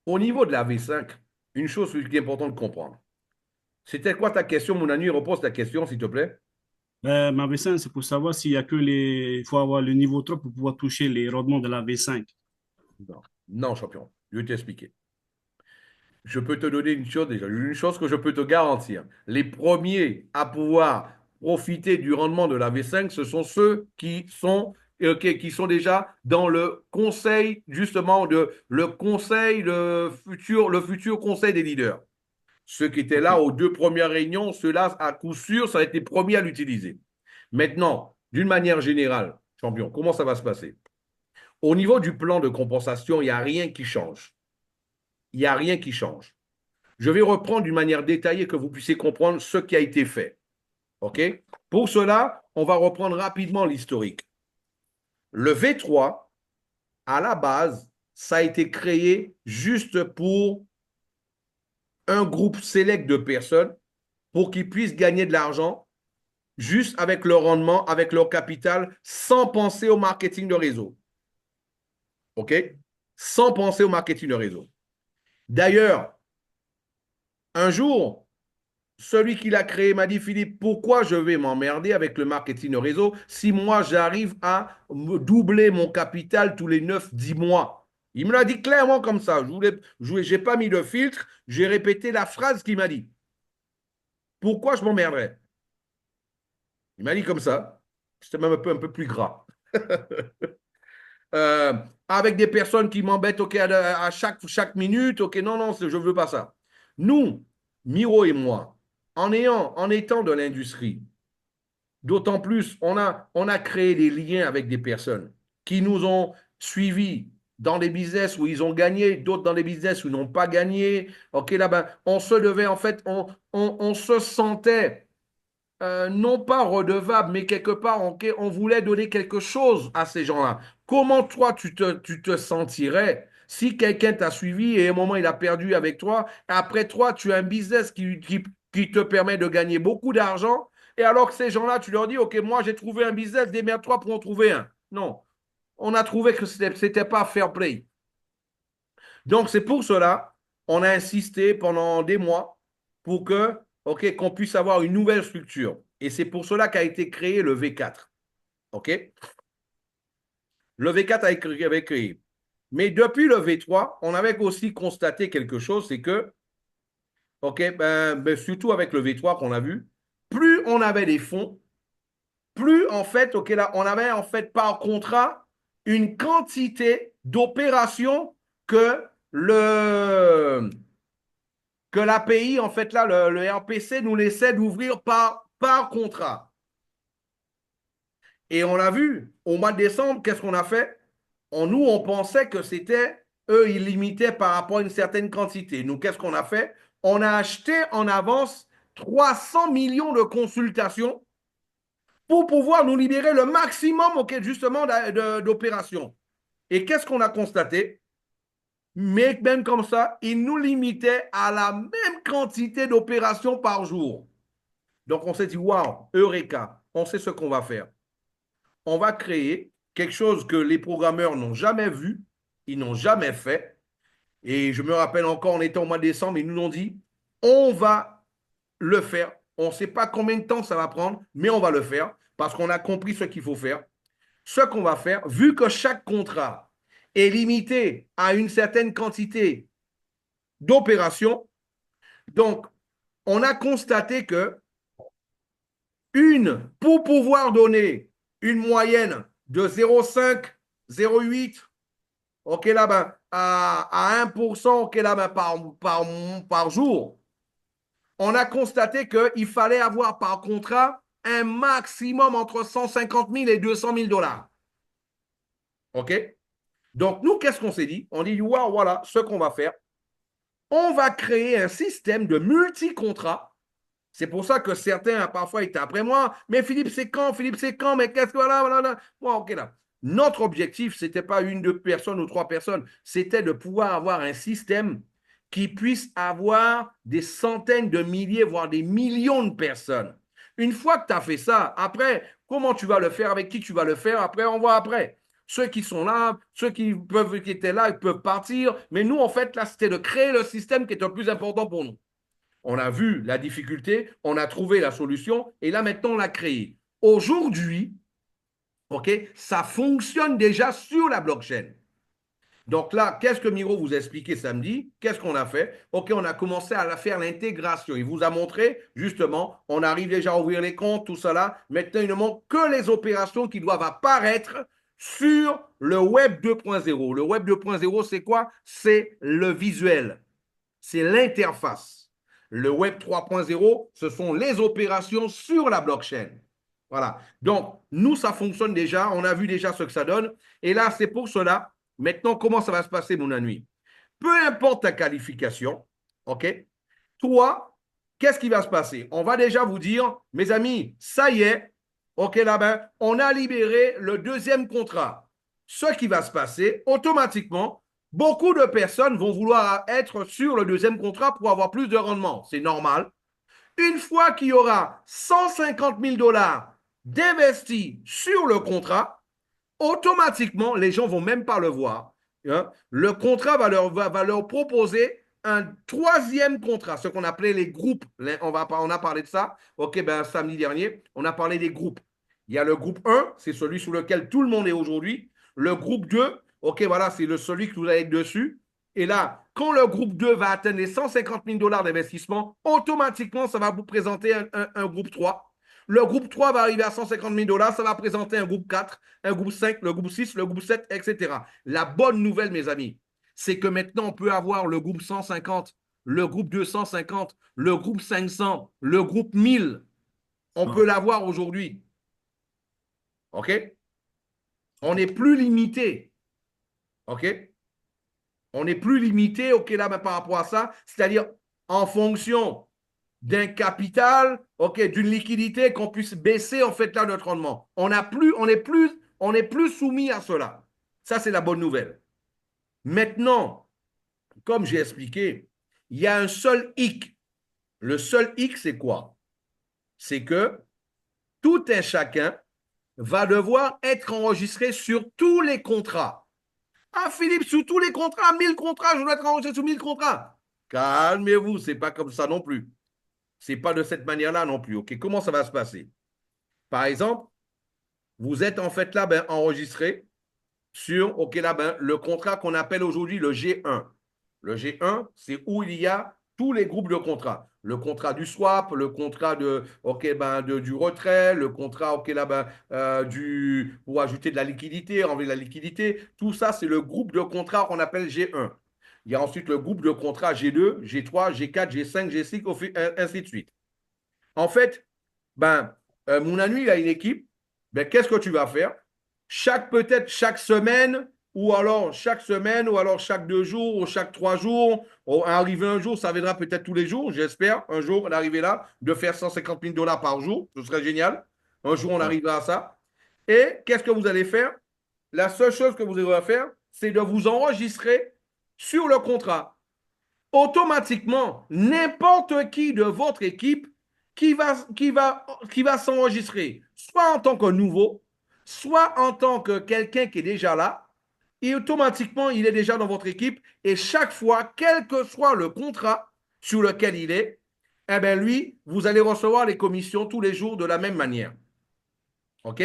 Au niveau de la V5, une chose qui est importante de comprendre. C'était quoi ta question, mon ami? Repose ta question, s'il te plaît. Ma V5, c'est pour savoir s'il y a que les. Il faut avoir le niveau 3 pour pouvoir toucher les rendements de la V5. Non, non, champion. Je vais t'expliquer. Je peux te donner une chose déjà, une chose que je peux te garantir. Les premiers à pouvoir profiter du rendement de la V5, ce sont ceux qui sont déjà dans le conseil, justement, le conseil, le futur conseil des leaders. Ceux qui étaient OK. là aux deux premières réunions, ceux-là, à coup sûr, ça a été promis à l'utiliser. Maintenant, d'une manière générale, champion, comment ça va se passer? Au niveau du plan de compensation, il n'y a rien qui change. Il n'y a rien qui change. Je vais reprendre d'une manière détaillée que vous puissiez comprendre ce qui a été fait. OK? Pour cela, on va reprendre rapidement l'historique. Le V3, à la base, ça a été créé juste pour un groupe sélect de personnes pour qu'ils puissent gagner de l'argent juste avec leur rendement, avec leur capital, sans penser au marketing de réseau. OK? Sans penser au marketing de réseau. D'ailleurs, un jour, celui qui l'a créé m'a dit, Philippe, pourquoi je vais m'emmerder avec le marketing de réseau si moi j'arrive à me doubler mon capital tous les 9, 10 mois? Il me l'a dit clairement comme ça. Je n'ai pas mis de filtre, j'ai répété la phrase qu'il m'a dit. Pourquoi je m'emmerderais? Il m'a dit comme ça. C'était même un peu plus gras. Euh, avec des personnes qui m'embêtent ok, à chaque minute. Ok, non, non, je ne veux pas ça. Nous, Miro et moi, en étant de l'industrie, d'autant plus, on a créé des liens avec des personnes qui nous ont suivis dans des business où ils ont gagné, d'autres dans des business où ils n'ont pas gagné. Ok, là, ben, on se devait, en fait, on se sentait non pas redevable, mais quelque part, on voulait donner quelque chose à ces gens-là. Comment toi, tu te sentirais si quelqu'un t'a suivi et à un moment, il a perdu avec toi, et après toi, tu as un business qui te permet de gagner beaucoup d'argent, et alors que ces gens-là, tu leur dis, OK, moi, j'ai trouvé un business, démerde-toi pour en trouver un. Non, on a trouvé que ce n'était pas fair play. Donc, c'est pour cela, on a insisté pendant des mois pour que, OK, qu'on puisse avoir une nouvelle structure. Et c'est pour cela qu'a été créé le V4. OK? Le V4 avait créé. Mais depuis le V3, on avait aussi constaté quelque chose, c'est que, OK, ben, surtout avec le V3 qu'on a vu, plus on avait des fonds, plus en fait, OK, là, on avait en fait par contrat une quantité d'opérations que le, que l'API, en fait, là, le RPC nous laissait d'ouvrir par contrat. Et on l'a vu, au mois de décembre, qu'est-ce qu'on a fait? Nous, on pensait que c'était, eux, ils limitaient par rapport à une certaine quantité. Nous, qu'est-ce qu'on a fait? On a acheté en avance 300 millions de consultations pour pouvoir nous libérer le maximum, okay, justement, d'opérations. Et qu'est-ce qu'on a constaté? Mais même comme ça, ils nous limitaient à la même quantité d'opérations par jour. Donc, on s'est dit, waouh, Eureka, on sait ce qu'on va faire. On va créer quelque chose que les programmeurs n'ont jamais vu, ils n'ont jamais fait. Et je me rappelle encore, on était au mois de décembre, ils nous ont dit, on va le faire. On ne sait pas combien de temps ça va prendre, mais on va le faire parce qu'on a compris ce qu'il faut faire. Ce qu'on va faire, vu que chaque contrat est limité à une certaine quantité d'opérations, donc on a constaté que pour pouvoir donner une moyenne de 0,5, 0,8, OK, là, ben, à 1%, OK, là, ben, par jour, on a constaté qu'il fallait avoir par contrat un maximum entre 150 000 et 200 000 dollars. OK? Donc, nous, qu'est-ce qu'on s'est dit? On dit, wow, voilà ce qu'on va faire. On va créer un système de multi-contrats. C'est pour ça que certains, parfois, étaient après moi. Mais Philippe, c'est quand? Philippe, c'est quand? Mais qu'est-ce que voilà, voilà. Bon, OK, là. Notre objectif, ce n'était pas une, deux personnes ou trois personnes. C'était de pouvoir avoir un système qui puisse avoir des centaines de milliers, voire des millions de personnes. Une fois que tu as fait ça, après, comment tu vas le faire, avec qui tu vas le faire, après, on voit après. ceux qui sont là, ceux qui étaient là, ils peuvent partir. Mais nous, en fait, là, c'était de créer le système qui est le plus important pour nous. On a vu la difficulté, on a trouvé la solution et là, maintenant, on l'a créé. Aujourd'hui, OK, ça fonctionne déjà sur la blockchain. Donc là, qu'est-ce que Miro vous a expliqué samedi? Qu'est-ce qu'on a fait? OK, on a commencé à faire l'intégration. Il vous a montré, justement, on arrive déjà à ouvrir les comptes, tout cela. Maintenant, il ne manque que les opérations qui doivent apparaître sur le Web 2.0. Le Web 2.0, c'est quoi? C'est le visuel. C'est l'interface. Le Web 3.0, ce sont les opérations sur la blockchain. Voilà. Donc, nous, ça fonctionne déjà. On a vu déjà ce que ça donne. Et là, c'est pour cela. Maintenant, comment ça va se passer, mon ami? Peu importe ta qualification, OK? Toi, qu'est-ce qui va se passer? On va déjà vous dire, mes amis, ça y est, OK, là-bas, on a libéré le deuxième contrat. Ce qui va se passer, automatiquement, beaucoup de personnes vont vouloir être sur le deuxième contrat pour avoir plus de rendement. C'est normal. Une fois qu'il y aura 150 000 dollars d'investis sur le contrat, automatiquement, les gens ne vont même pas le voir. Hein. Le contrat va leur proposer un troisième contrat, ce qu'on appelait les groupes. On a parlé de ça. OK, ben, samedi dernier, on a parlé des groupes. Il y a le groupe 1, c'est celui sous lequel tout le monde est aujourd'hui. Le groupe 2, OK, voilà, c'est celui que vous avez dessus. Et là, quand le groupe 2 va atteindre les 150 000 dollars d'investissement, automatiquement, ça va vous présenter un groupe 3. Le groupe 3 va arriver à 150 000 dollars, ça va présenter un groupe 4, un groupe 5, le groupe 6, le groupe 7, etc. La bonne nouvelle, mes amis, c'est que maintenant, on peut avoir le groupe 150, le groupe 250, le groupe 500, le groupe 1000. On peut Ah, l'avoir aujourd'hui. OK? On n'est plus limité. OK? On n'est plus limité, OK, là, par rapport à ça. C'est-à-dire, en fonction d'un capital, OK, d'une liquidité qu'on puisse baisser, en fait, là, notre rendement. On n'est plus soumis à cela. Ça, c'est la bonne nouvelle. Maintenant, comme j'ai expliqué, il y a un seul hic. Le seul hic, c'est quoi? C'est que tout un chacun va devoir être enregistré sur tous les contrats. Ah, Philippe, sur tous les contrats, 1000 contrats, je dois être enregistré sur 1000 contrats. Calmez-vous, c'est pas comme ça non plus. C'est pas de cette manière-là non plus. OK, comment ça va se passer? Par exemple, vous êtes en fait là enregistré sur OK, là, le contrat qu'on appelle aujourd'hui le G1. Le G1, c'est où il y a tous les groupes de contrats. Le contrat du swap, le contrat du retrait, le contrat pour ajouter de la liquidité, enlever de la liquidité. Tout ça, c'est le groupe de contrats qu'on appelle G1. Il y a ensuite le groupe de contrats G2, G3, G4, G5, G6, ainsi de suite. En fait, mon ami, il a une équipe. Qu'est-ce que tu vas faire? Peut-être chaque semaine, ou alors chaque semaine, ou alors chaque 2 jours, ou chaque 3 jours, ou arriver un jour, ça viendra peut-être tous les jours, j'espère, un jour, on arriver là, de faire 150 000 dollars par jour, ce serait génial. Un jour, on ah, arrivera à ça. Et qu'est-ce que vous allez faire? La seule chose que vous allez faire, c'est de vous enregistrer sur le contrat. Automatiquement, n'importe qui de votre équipe qui va s'enregistrer, soit en tant que nouveau, soit en tant que quelqu'un qui est déjà là, et automatiquement, il est déjà dans votre équipe. Et chaque fois, quel que soit le contrat sur lequel il est, eh bien, lui, vous allez recevoir les commissions tous les jours de la même manière. OK?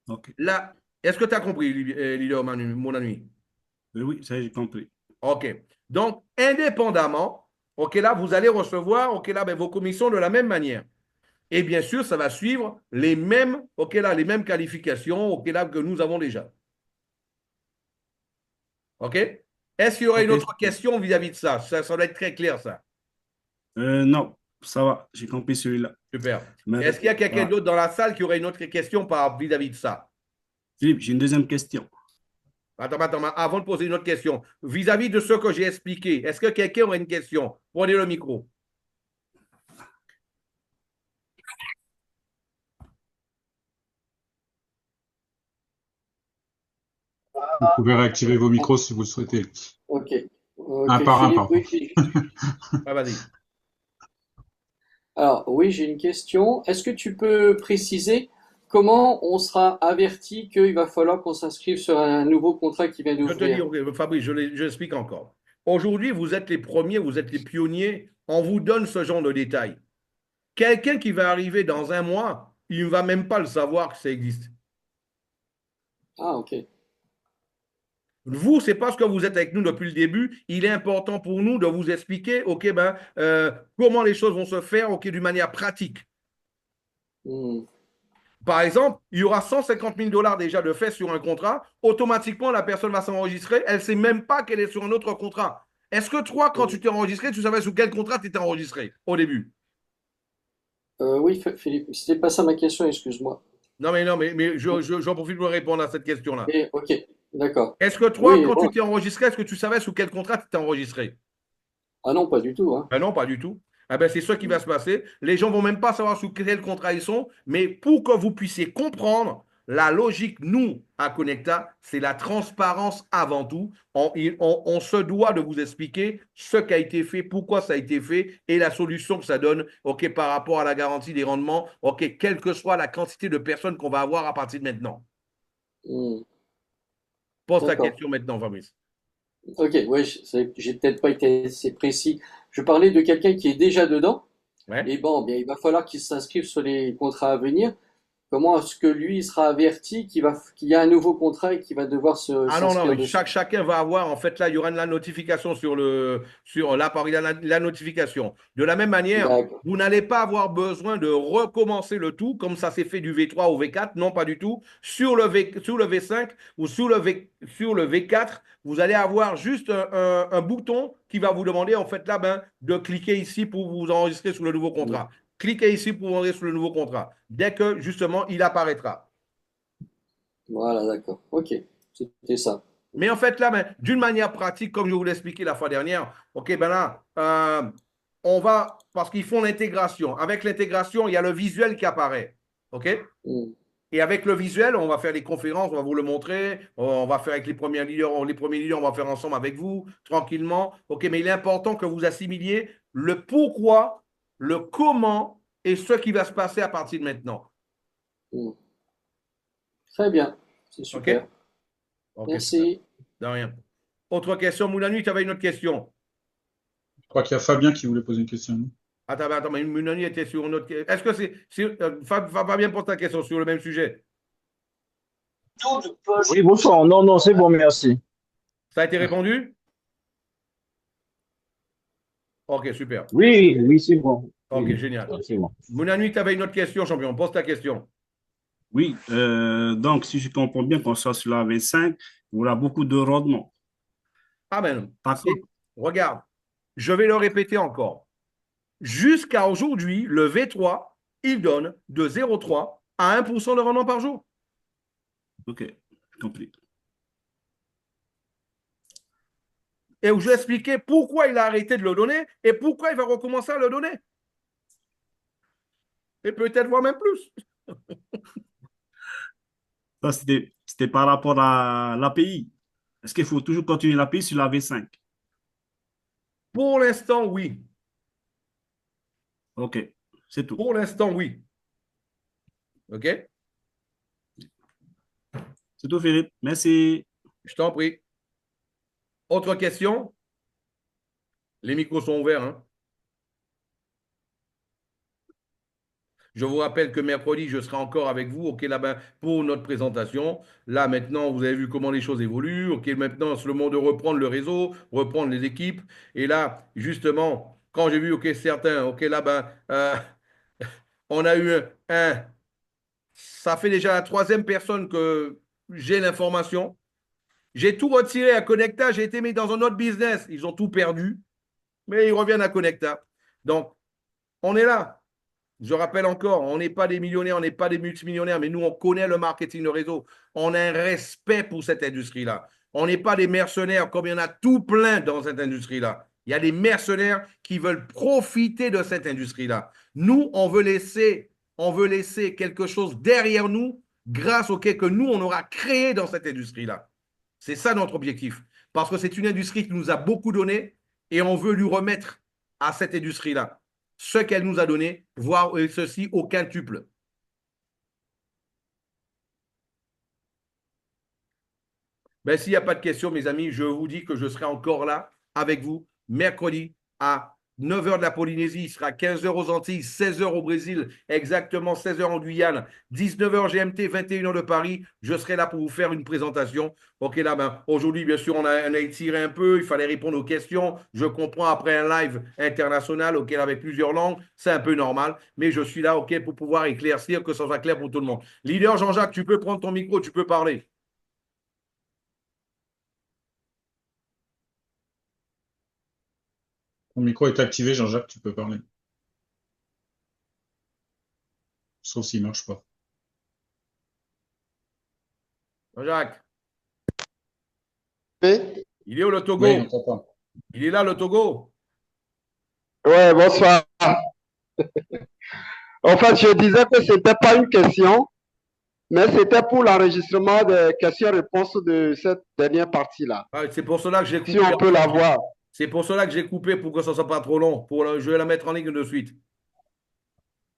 ok. Là, est-ce que tu as compris, leader, mon ami? Oui, ça j'ai compris. OK. Donc, indépendamment, OK, là, vous allez recevoir, OK, là, vos commissions de la même manière. Et bien sûr, ça va suivre les mêmes, OK, là, les mêmes qualifications, OK, là, que nous avons déjà. OK? Est-ce qu'il y aurait une Ok. autre question vis-à-vis de ça? Ça doit être très clair, ça. Non, ça va, j'ai compris celui-là. Super. Mais, Est-ce qu'il y a quelqu'un ah, d'autre dans la salle qui aurait une autre question vis-à-vis de ça? Philippe, j'ai une deuxième question. Attends, avant de poser une autre question, vis-à-vis de ce que j'ai expliqué, est-ce que quelqu'un aurait une question? Prenez le micro. Vous pouvez réactiver vos micros si vous le souhaitez. Ok, Un ok, par un, Philippe, pardon. oui, Ah, vas-y. alors oui, j'ai une question. Est-ce que tu peux préciser comment on sera averti qu'il va falloir qu'on s'inscrive sur un nouveau contrat qui vient Je te dis, d'ouvrir? Fabrice, je l'explique encore. Aujourd'hui, vous êtes les premiers, vous êtes les pionniers. On vous donne ce genre de détails. Quelqu'un qui va arriver dans un mois, il ne va même pas le savoir que ça existe. Ah, ok. Vous, c'est parce que vous êtes avec nous depuis le début. Il est important pour nous de vous expliquer, OK, comment les choses vont se faire, OK, d'une manière pratique. Hmm. Par exemple, il y aura 150 000 dollars déjà de fait sur un contrat. Automatiquement, la personne va s'enregistrer. Elle ne sait même pas qu'elle est sur un autre contrat. Est-ce que toi, quand tu t'es enregistré, tu savais sous quel contrat tu étais enregistré au début? Oui, Philippe, c'était pas ça ma question, excuse-moi. Non, mais j'en profite pour répondre à cette question-là. Ok, d'accord. Est-ce que toi, Oui, quand bon. tu t'es enregistré, est-ce que tu savais sous quel contrat tu t'es enregistré? Ah non, pas du tout, hein. Ben non, pas du tout. C'est ce qui va se passer. Les gens ne vont même pas savoir sous quel contrat ils sont, mais pour que vous puissiez comprendre la logique, nous, à Connecta, c'est la transparence avant tout. On se doit de vous expliquer ce qui a été fait, pourquoi ça a été fait et la solution que ça donne, OK, par rapport à la garantie des rendements, OK, quelle que soit la quantité de personnes qu'on va avoir à partir de maintenant. Hmm. Pose ta D'accord. question maintenant, Fabrice. Ok, ouais, j'ai peut-être pas été assez précis. Je parlais de quelqu'un qui est déjà dedans, Ouais. et bon, bien, il va falloir qu'il s'inscrive sur les contrats à venir. Comment est-ce que lui il sera averti qu'il y a un nouveau contrat et qu'il va devoir Ah non, non, s'inscrire mais dessus? chacun va avoir, en fait, là, il y aura la notification sur l'appareil, la notification. De la même manière, D'accord. vous n'allez pas avoir besoin de recommencer le tout, comme ça s'est fait du V3 au V4, non, pas du tout. Sur le V5 ou sur le V4, vous allez avoir juste un bouton qui va vous demander, en fait, là, de cliquer ici pour vous enregistrer sur le nouveau Hmm. contrat. Cliquez ici pour vous enregistrer sur le nouveau contrat. Dès que, justement, il apparaîtra. Voilà, d'accord. Ok, c'était ça. Mais en fait, là, d'une manière pratique, comme je vous l'ai expliqué la fois dernière, OK, on va, parce qu'ils font l'intégration. Avec l'intégration, il y a le visuel qui apparaît. OK? Hmm. Et avec le visuel, on va faire des conférences, on va vous le montrer, on va faire avec les premiers leaders, on va faire ensemble avec vous, tranquillement. OK, mais il est important que vous assimiliez le pourquoi, le comment et ce qui va se passer à partir de maintenant. Hmm. Très bien, c'est OK? super. OK, super. Merci. De rien. Autre question, Moulanu, tu avais une autre question? Je crois qu'il y a Fabien qui voulait poser une question. Attends, mais Munani était sur une autre. Est-ce que Fabien pose ta question sur le même sujet? Oui, bonsoir. Non, non, c'est bon, merci. Ça a été répondu? Ok, super. Oui, oui, c'est bon. Ok, Oui, génial. c'est bon. Mounani, tu avais une autre question, champion. Pose ta question. Oui, donc si je comprends bien, qu'on soit sur la V5, il y aura beaucoup de rendement. Ah ben, Par contre, regarde, je vais le répéter encore. Jusqu'à aujourd'hui, le V3, il donne de 0,3 à 1% de rendement par jour. ok, compris. Et je vais expliquer pourquoi il a arrêté de le donner et pourquoi il va recommencer à le donner. Et peut-être voir même plus. Ça, c'était par rapport à l'API. Est-ce qu'il faut toujours continuer l'API sur la V5? Pour l'instant, oui. Ok, c'est tout. Pour l'instant, oui. OK? C'est tout, Philippe. Merci. Je t'en prie. Autre question? Les micros sont ouverts, hein? Je vous rappelle que mercredi, je serai encore avec vous, OK, là-bas, pour notre présentation. Là, maintenant, vous avez vu comment les choses évoluent. OK, maintenant, c'est le moment de reprendre le réseau, reprendre les équipes. Et là, justement, quand j'ai vu, OK, certains, OK, on a eu ça fait déjà la troisième personne que j'ai l'information. J'ai tout retiré à Connecta, j'ai été mis dans un autre business. Ils ont tout perdu, mais ils reviennent à Connecta. Donc, on est là. Je rappelle encore, on n'est pas des millionnaires, on n'est pas des multimillionnaires, mais nous, on connaît le marketing de réseau. On a un respect pour cette industrie-là. On n'est pas des mercenaires comme il y en a tout plein dans cette industrie-là. Il y a des mercenaires qui veulent profiter de cette industrie-là. Nous, on veut laisser quelque chose derrière nous grâce auquel que nous, on aura créé dans cette industrie-là. C'est ça notre objectif. Parce que c'est une industrie qui nous a beaucoup donné et on veut lui remettre à cette industrie-là ce qu'elle nous a donné, voire ceci au quintuple. Ben, s'il n'y a pas de questions, mes amis, je vous dis que je serai encore là avec vous mercredi à 9 h de la Polynésie. Il sera 15 h aux Antilles, 16 h au Brésil, exactement 16 h en Guyane, 19 h GMT, 21 h de Paris. Je serai là pour vous faire une présentation. Ok, là, ben, aujourd'hui, bien sûr, on a étiré un peu. Il fallait répondre aux questions. Je comprends après un live international, ok, là, avec plusieurs langues. C'est un peu normal. Mais je suis là, ok, pour pouvoir éclaircir, que ça soit clair pour tout le monde. Leader Jean-Jacques, tu peux prendre ton micro, tu peux parler. Ton micro est activé, Jean-Jacques, tu peux parler. Sauf s'il ne marche pas. Jean-Jacques, Oui, il est où le Togo? Oui, on t'entend. Il est là, le Togo? ouais, bonsoir. En fait, je disais que ce n'était pas une question, mais c'était pour l'enregistrement des questions-réponses de cette dernière partie-là. Ah, c'est pour cela que j'ai coupé. Si on peut l'avoir. C'est pour cela que j'ai coupé pour que ça ne soit pas trop long. Je vais la mettre en ligne de suite.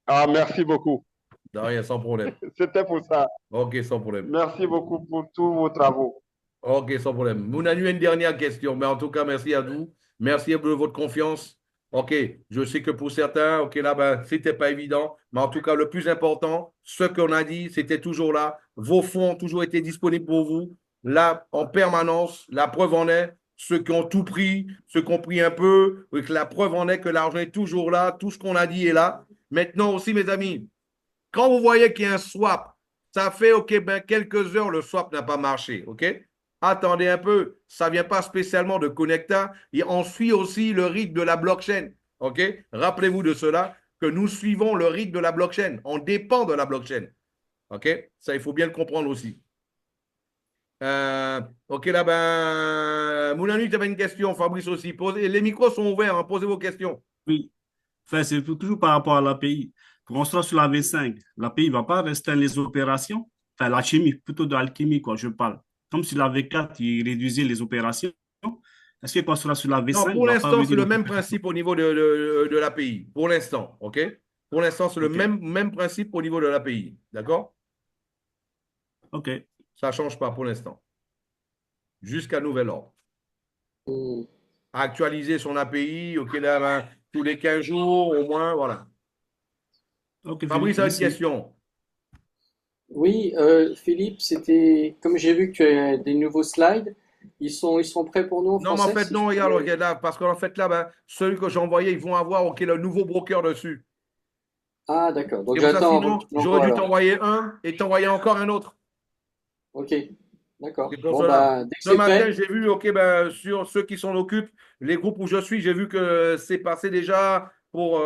Ah, merci beaucoup. De rien, sans problème. C'était pour ça. Ok, sans problème. Merci beaucoup pour tous vos travaux. Ok, sans problème. Mounanu, une dernière question. Mais en tout cas, merci à vous. Merci de votre confiance. Ok, je sais que pour certains, ok, là, ben, c'était pas évident. Mais en tout cas, le plus important, ce qu'on a dit, c'était toujours là. Vos fonds ont toujours été disponibles pour vous. Là, en permanence, la preuve en est, ceux qui ont tout pris, ceux qui ont pris un peu, et que la preuve en est que l'argent est toujours là. Tout ce qu'on a dit est là. Maintenant aussi, mes amis, quand vous voyez qu'il y a un swap, ça fait, ok, ben, quelques heures, le swap n'a pas marché, ok? Attendez un peu, ça ne vient pas spécialement de Connecta, et on suit aussi le rythme de la blockchain, ok? Rappelez-vous de cela, que nous suivons le rythme de la blockchain, on dépend de la blockchain, ok? Ça, il faut bien le comprendre aussi. Ok, là, ben, Mounanu, tu avais une question, Fabrice aussi. Les micros sont ouverts, hein, posez vos questions. Oui. Enfin, c'est toujours par rapport à l'API. Quand on sera sur la V5, l'API ne va pas restreindre les opérations. Enfin, la chimie, plutôt de l'alchimie, quoi, je parle. Comme sur la V4, il réduisait les opérations. Est-ce que quand on sera sur la Non, V5, pour il ne va pas l'instant, c'est réduire le les même opérations? principe au niveau de l'API. Pour l'instant, OK? Pour l'instant, c'est le OK. même principe au niveau de l'API. D'accord? OK. Ça ne change pas pour l'instant. Jusqu'à nouvel ordre. Hmm. Actualiser son API, OK, là, ben, tous les 15 jours, au moins, voilà. OK, Fabrice Philippe, a une merci. question. Oui, Philippe, c'était comme j'ai vu que tu as des nouveaux slides, ils sont prêts pour nous en Non, mais en français, fait, si je non, regarde, peux- regarde là, parce qu'en fait, là, ben, celui que j'ai envoyé, ils vont avoir, OK, le nouveau broker dessus. Ah, d'accord. Donc C'est pour ça, j'attends avant que sinon, tu j'aurais l'envoies dû alors. t'envoyer un et t'envoyer encore un autre. Ok, d'accord. C'est pour Bon cela. bah dès que Ce c'est matin, fait, j'ai vu, OK, ben, sur ceux qui s'en occupent, les groupes où je suis, j'ai vu que c'est passé déjà pour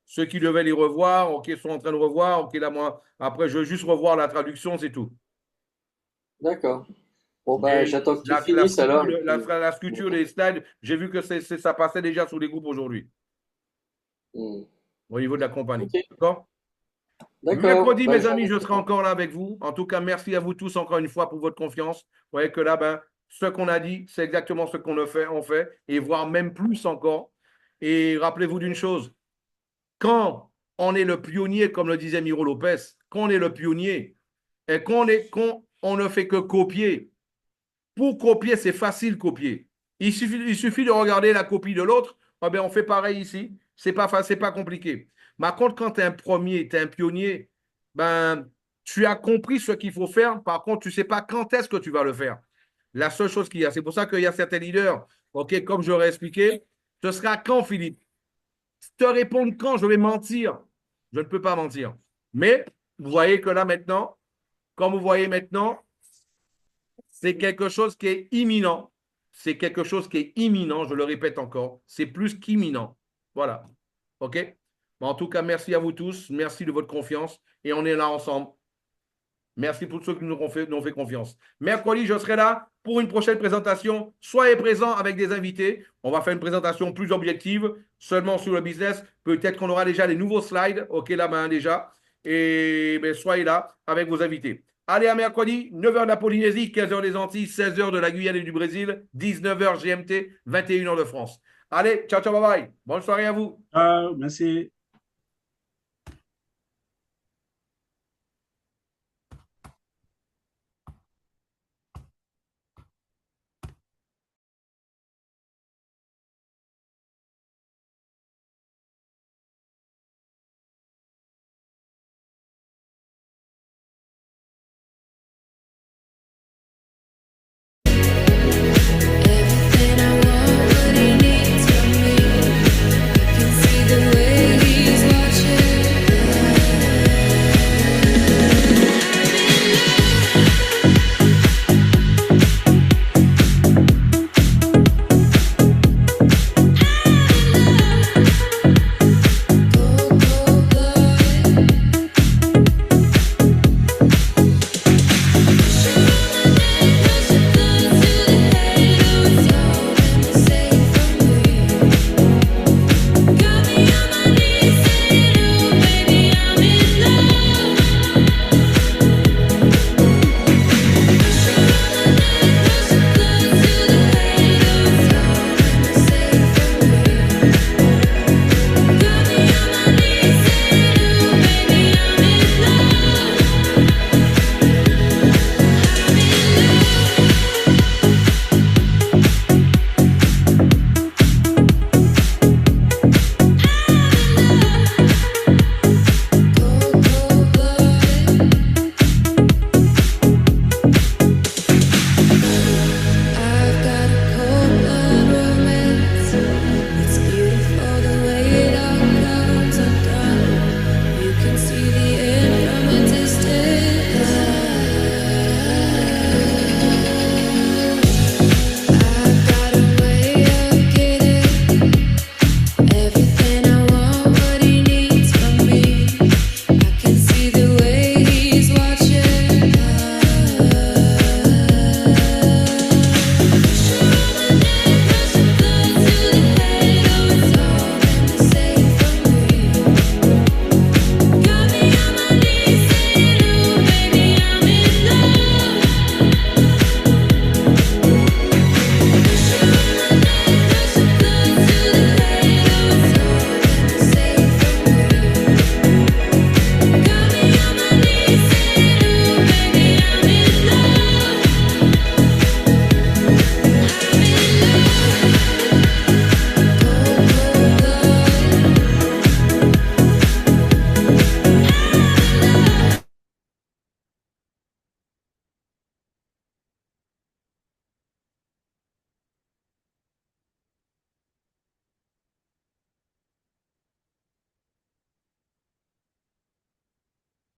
ceux qui devaient les revoir. OK, sont en train de revoir. OK, là, moi, après, je veux juste revoir la traduction, c'est tout. d'accord. Bon bah Mais j'attends que tu la finisses structure, alors. Et puis, la structure des slides, j'ai vu que ça passait déjà sur les groupes aujourd'hui, hmm. au niveau de la compagnie. Ok, D'accord? d'accord. Mercredi, Bah, mes amis, je serai encore là avec vous. En tout cas, merci à vous tous encore une fois pour votre confiance. Vous voyez que là, ben, ce qu'on a dit, c'est exactement ce qu'on a fait, on fait, et voire même plus encore. Et rappelez-vous d'une chose, quand on est le pionnier, comme le disait Miro Lopez, quand on est le pionnier et qu'on on ne fait que copier, pour copier, c'est facile copier. Il suffit de regarder la copie de l'autre, eh bien, on fait pareil ici. C'est pas compliqué. Par contre, quand tu es un premier, tu es un pionnier, ben, tu as compris ce qu'il faut faire. Par contre, tu ne sais pas quand est-ce que tu vas le faire. La seule chose qu'il y a, c'est pour ça qu'il y a certains leaders, ok, comme je l'aurais expliqué, ce sera quand, Philippe? Te répondre quand, je vais mentir. Je ne peux pas mentir. Mais vous voyez que là maintenant, comme vous voyez maintenant, c'est quelque chose qui est imminent. C'est quelque chose qui est imminent, je le répète encore. C'est plus qu'imminent. Voilà. OK? Bon, en tout cas, merci à vous tous. Merci de votre confiance. Et on est là ensemble. Merci pour ceux qui nous ont fait confiance. Mercredi, je serai là pour une prochaine présentation. Soyez présents avec des invités. On va faire une présentation plus objective, seulement sur le business. Peut-être qu'on aura déjà les nouveaux slides. OK, là, ben, déjà. Et ben, soyez là avec vos invités. Allez, à mercredi, 9 h de la Polynésie, 15 h des Antilles, 16 h de la Guyane et du Brésil, 19 h GMT, 21 h de France. Allez, ciao, ciao, bye bye. Bonne soirée à vous. Ciao, merci.